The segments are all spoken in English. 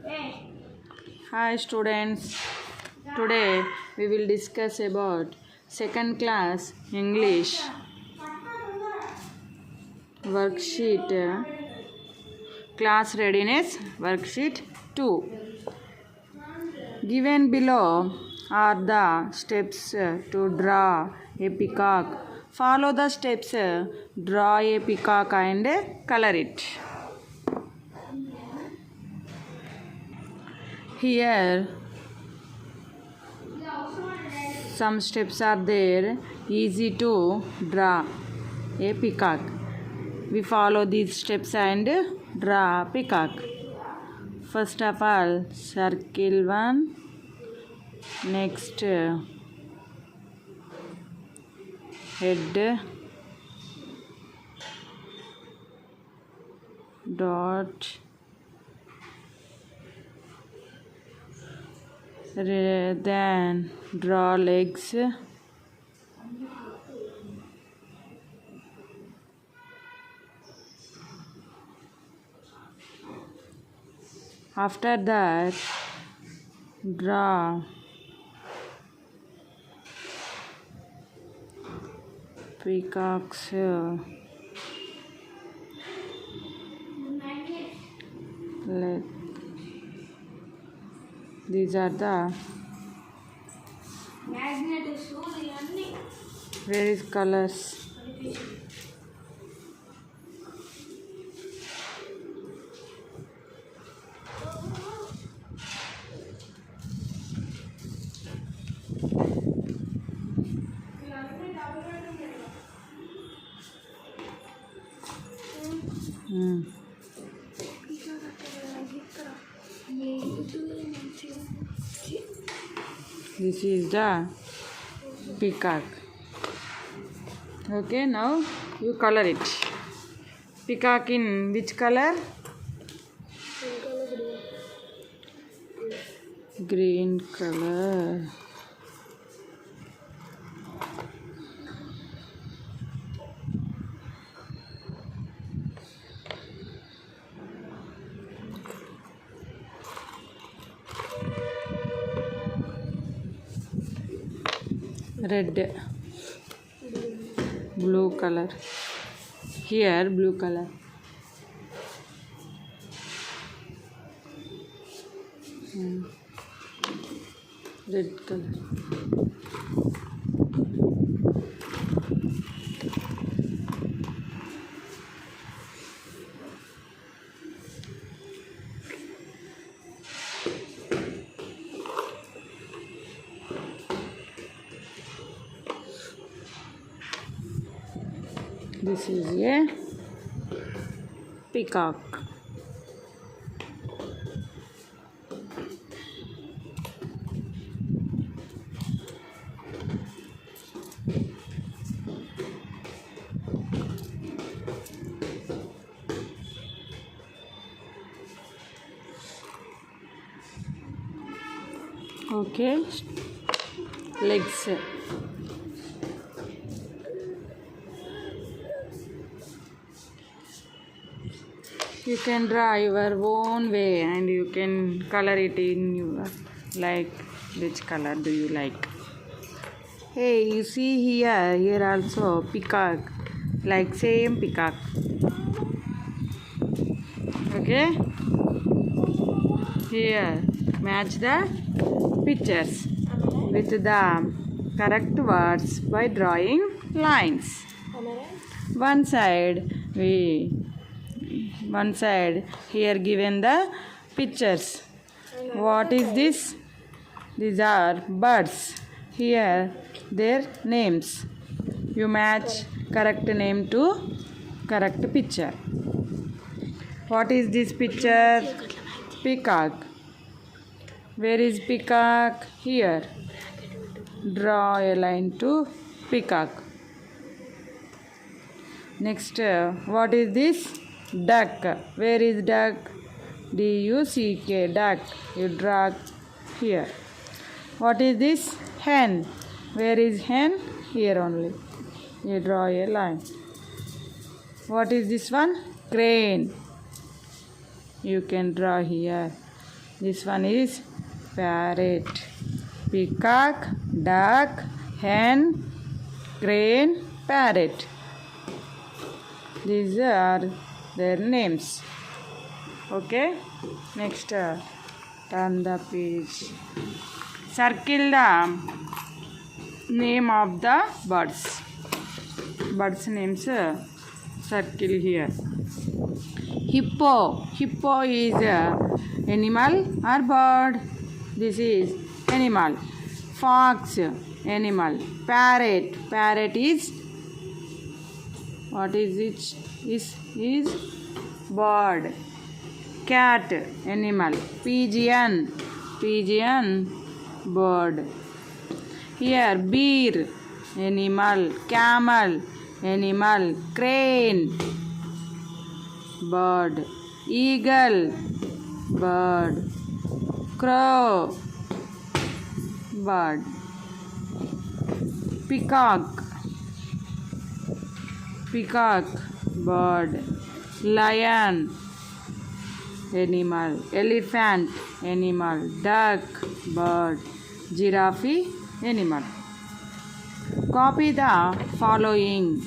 Hi students, today we will discuss about second class English worksheet, class readiness worksheet 2. Given below are the steps to draw a peacock. Follow the steps, draw a peacock and color it. Here some steps are there, easy to draw a peacock. We follow these steps and draw a peacock. First of all, circle one. Next, head, dot, then draw legs, after that draw peacock's leg. These are the various colors. This is the peacock. Okay, now you color it. Peacock in which color? Green color. Red, blue color. Here blue color. Red color. This is a peacock. Okay, legs. You can draw your own way and you can color it in your like which color do you like. Hey, you see here also peacock, like same peacock. Okay, here match the pictures with the correct words by drawing lines. One side here given the pictures. What is this? These are birds. Here their names. You match correct name to correct picture. What is this picture? Peacock. Where is peacock? Here. Draw a line to peacock. Next, what is this? Duck. Where is duck? D-U-C-K, duck. You draw here. What is this? Hen. Where is hen? Here only. You draw a line. What is this one? Crane. You can draw here. This one is parrot. Peacock, duck, hen, crane, parrot. These are their names. Okay. Next, turn the page. Circle the name of the birds. Birds names circle here. Hippo. Hippo is animal or bird. This is animal. Fox, animal. Parrot. Parrot is what is it? Is bird. Cat, animal. Pigeon. Pigeon, bird. Here, bear, animal. Camel, animal. Crane, bird. Eagle, bird. Crow, bird. Peacock, peacock, bird. Lion, animal. Elephant, animal. Duck, bird. Giraffe, animal. Copy the following.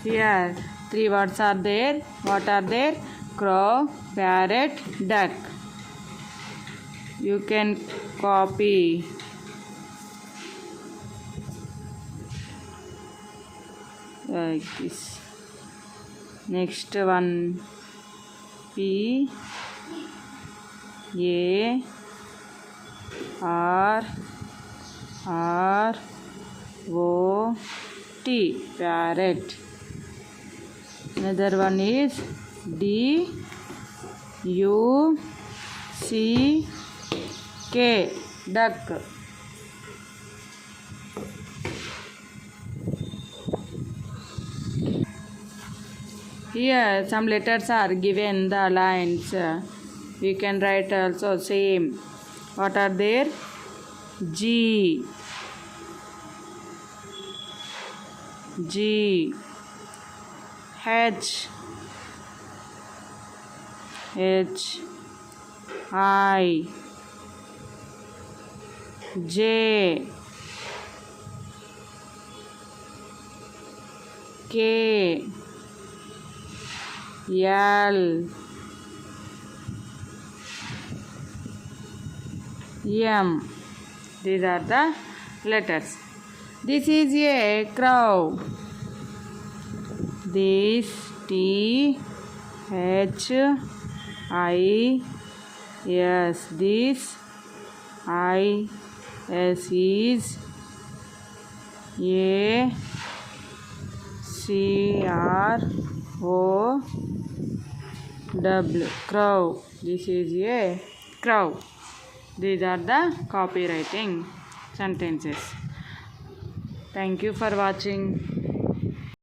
Here 3 words are there. What are there? Crow, parrot, duck. You can copy. Like this. Next one. P A R O T, parrot. Another one is D U C K, duck. Here some letters are given the lines. We can write also same. What are there? G H I J K L M. These are the letters. This is a crow. This T H I S. This I S is A C R O W, crow. This is a crow. These are the copywriting sentences. Thank you for watching.